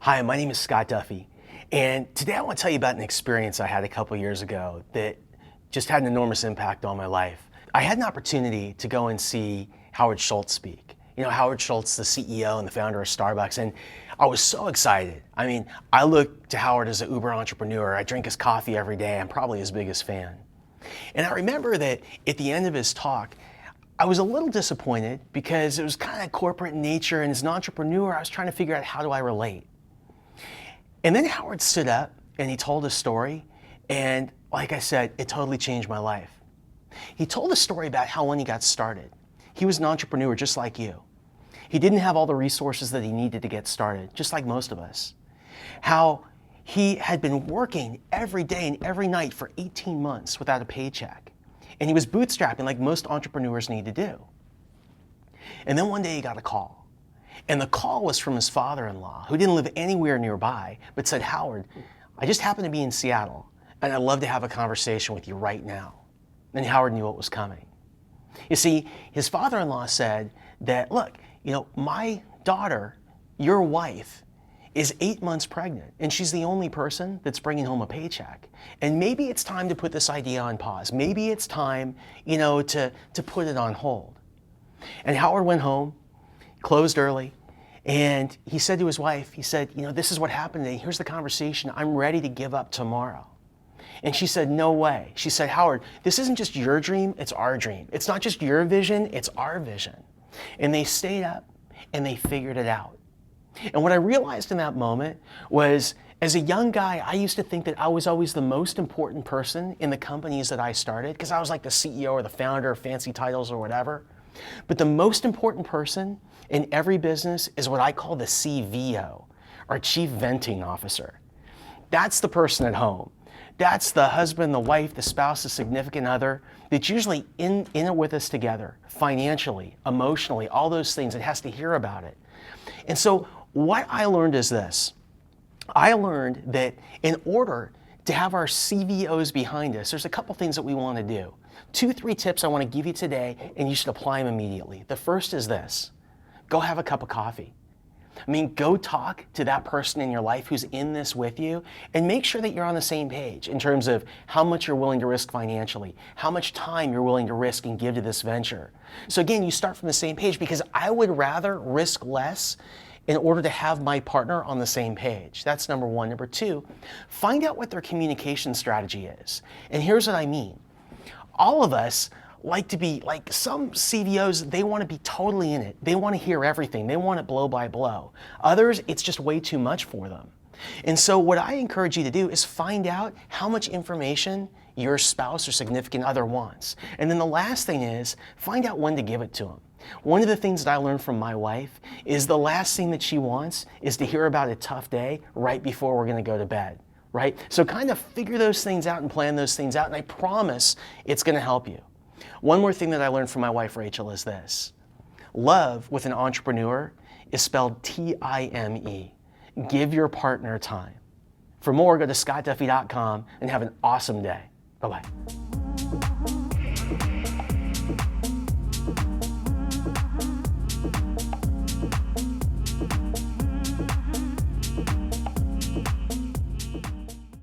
Hi, my name is Scott Duffy, and today I want to tell you about an experience I had a couple years ago that just had an enormous impact on my life. I had an opportunity to go and see Howard Schultz speak. You know, Howard Schultz, the CEO and the founder of Starbucks, and I was so excited. I mean, I look to Howard as an uber entrepreneur. I drink his coffee every day. I'm probably his biggest fan. And I remember that at the end of his talk, I was a little disappointed because it was kind of corporate in nature, and as an entrepreneur, I was trying to figure out how do I relate. And then Howard stood up and he told a story, and like I said, it totally changed my life. He told a story about how when he got started, he was an entrepreneur just like you. He didn't have all the resources that he needed to get started, just like most of us. How he had been working every day and every night for 18 months without a paycheck. And he was bootstrapping like most entrepreneurs need to do. And then one day he got a call. And the call was from his father-in-law, who didn't live anywhere nearby, but said, "Howard, I just happen to be in Seattle, and I'd love to have a conversation with you right now." And Howard knew what was coming. You see, his father-in-law said that, "Look, my daughter, your wife, is 8 months pregnant, and she's the only person that's bringing home a paycheck. And maybe it's time to put this idea on pause. Maybe it's time, to put it on hold." And Howard went home, closed early, and he said to his wife, he said, "This is what happened today. Here's the conversation. I'm ready to give up tomorrow." And she said, "No way." She said, "Howard, this isn't just your dream, it's our dream. It's not just your vision, it's our vision." And they stayed up and they figured it out. And what I realized in that moment was, as a young guy, I used to think that I was always the most important person in the companies that I started, because I was like the CEO or the founder, fancy titles or whatever. But the most important person in every business is what I call the CVO, or Chief Venting Officer. That's the person at home. That's the husband, the wife, the spouse, the significant other that's usually in it with us together, financially, emotionally, all those things. It has to hear about it. And so what I learned is this. I learned that in order to have our CVOs behind us, there's a couple things that we want to do. 2-3 tips I want to give you today, and you should apply them immediately. The first is this. Go have a cup of coffee. Go talk to that person in your life who's in this with you, and make sure that you're on the same page in terms of how much you're willing to risk financially, how much time you're willing to risk and give to this venture. So again, you start from the same page, because I would rather risk less in order to have my partner on the same page. That's number one. Number two, find out what their communication strategy is. And here's what I mean. All of us like to be, like some CVOs, they want to be totally in it. They want to hear everything. They want it blow by blow. Others, it's just way too much for them. And so what I encourage you to do is find out how much information your spouse or significant other wants. And then the last thing is, find out when to give it to them. One of the things that I learned from my wife is the last thing that she wants is to hear about a tough day right before we're going to go to bed, right? So kind of figure those things out and plan those things out, and I promise it's going to help you. One more thing that I learned from my wife, Rachel, is this. Love with an entrepreneur is spelled T-I-M-E. Give your partner time. For more, go to scottduffy.com and have an awesome day. Bye-bye.